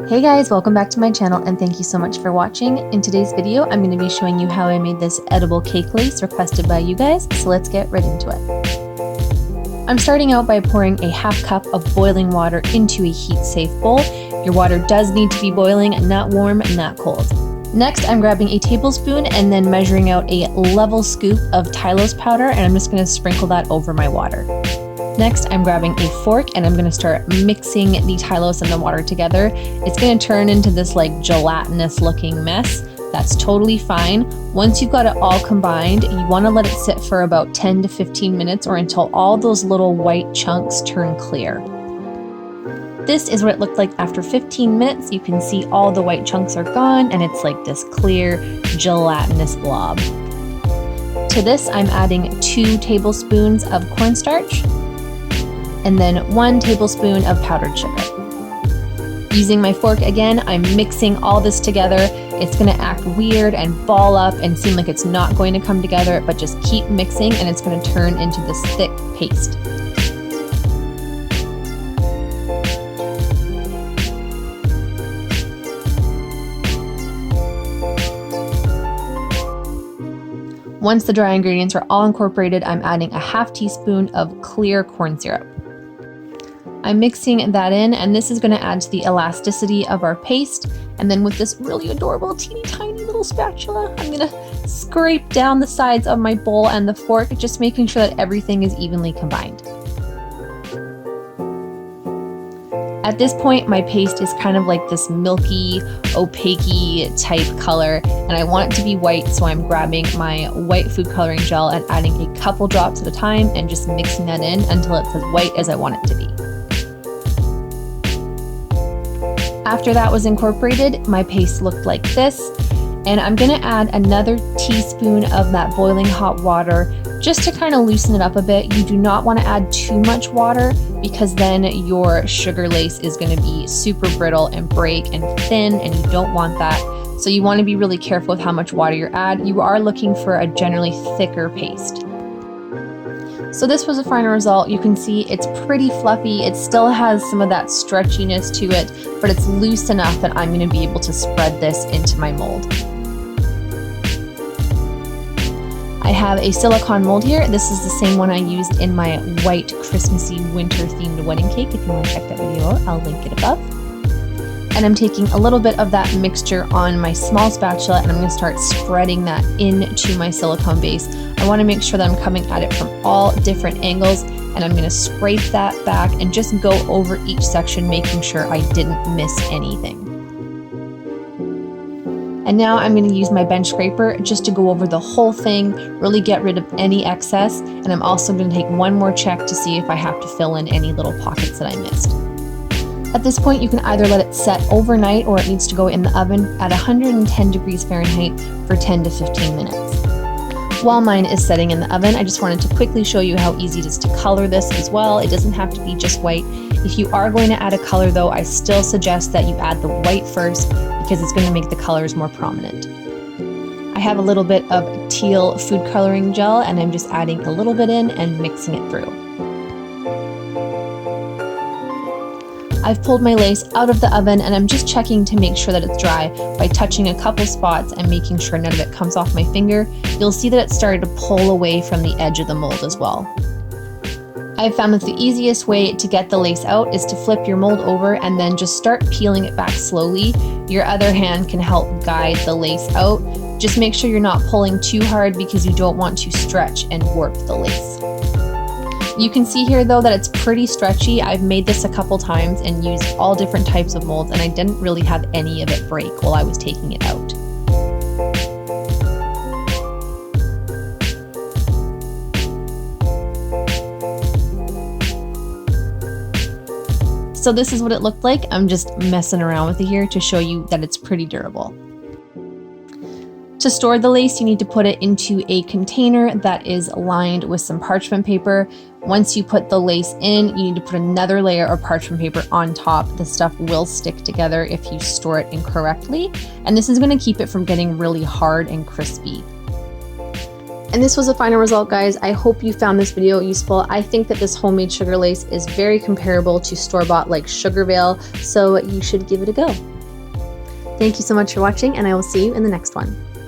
Hey guys, welcome back to my channel and thank you so much for watching. In today's video, I'm going to be showing you how I made this edible cake lace requested by you guys, so let's get right into it. I'm starting out by pouring a half cup of boiling water into a heat-safe bowl. Your water does need to be boiling, not warm, not cold. Next, I'm grabbing a tablespoon and then measuring out a level scoop of Tylose powder, and I'm just going to sprinkle that over my water. Next, I'm grabbing a fork and I'm going to start mixing the Tylose and the water together. It's going to turn into this like gelatinous looking mess. That's totally fine. Once you've got it all combined, you want to let it sit for about 10 to 15 minutes or until all those little white chunks turn clear. This is what it looked like after 15 minutes. You can see all the white chunks are gone and it's like this clear gelatinous blob. To this, I'm adding 2 tablespoons of cornstarch and then 1 tablespoon of powdered sugar. Using my fork again, I'm mixing all this together. It's gonna act weird and ball up and seem like it's not going to come together, but just keep mixing and it's gonna turn into this thick paste. Once the dry ingredients are all incorporated, I'm adding a ½ teaspoon of clear corn syrup. I'm mixing that in, and this is going to add to the elasticity of our paste. And then with this really adorable teeny tiny little spatula, I'm going to scrape down the sides of my bowl and the fork, just making sure that everything is evenly combined. At this point, my paste is kind of like this milky, opaque-y type color, and I want it to be white, so I'm grabbing my white food coloring gel and adding a couple drops at a time and just mixing that in until it's as white as I want it to be. After that was incorporated, my paste looked like this, and I'm gonna add another teaspoon of that boiling hot water just to kind of loosen it up a bit. You do not want to add too much water because then your sugar lace is going to be super brittle and break and thin, and you don't want that. So you want to be really careful with how much water you add. You are looking for a generally thicker paste. So this was a final result. You can see it's pretty fluffy. It still has some of that stretchiness to it, but it's loose enough that I'm going to be able to spread this into my mold. I have a silicone mold here. This is the same one I used in my white Christmassy winter themed wedding cake. If you want to check that video out, I'll link it above. And I'm taking a little bit of that mixture on my small spatula and I'm going to start spreading that into my silicone base. I want to make sure that I'm coming at it from all different angles, and I'm going to scrape that back and just go over each section, making sure I didn't miss anything. And now I'm going to use my bench scraper just to go over the whole thing, really get rid of any excess, and I'm also going to take one more check to see if I have to fill in any little pockets that I missed. At this point, you can either let it set overnight or it needs to go in the oven at 110 degrees Fahrenheit for 10 to 15 minutes. While mine is setting in the oven, I just wanted to quickly show you how easy it is to color this as well. It doesn't have to be just white. If you are going to add a color though, I still suggest that you add the white first because it's going to make the colors more prominent. I have a little bit of teal food coloring gel and I'm just adding a little bit in and mixing it through. I've pulled my lace out of the oven and I'm just checking to make sure that it's dry by touching a couple spots and making sure none of it comes off my finger. You'll see that it started to pull away from the edge of the mold as well. I've found that the easiest way to get the lace out is to flip your mold over and then just start peeling it back slowly. Your other hand can help guide the lace out. Just make sure you're not pulling too hard because you don't want to stretch and warp the lace. You can see here though that it's pretty stretchy. I've made this a couple times and used all different types of molds and I didn't really have any of it break while I was taking it out. So this is what it looked like. I'm just messing around with it here to show you that it's pretty durable. To store the lace, you need to put it into a container that is lined with some parchment paper. Once you put the lace in, you need to put another layer of parchment paper on top. The stuff will stick together if you store it incorrectly, and this is going to keep it from getting really hard and crispy. And this was the final result, guys. I hope you found this video useful. I think that this homemade sugar lace is very comparable to store-bought like Sugar Veil, so you should give it a go. Thank you so much for watching, and I will see you in the next one.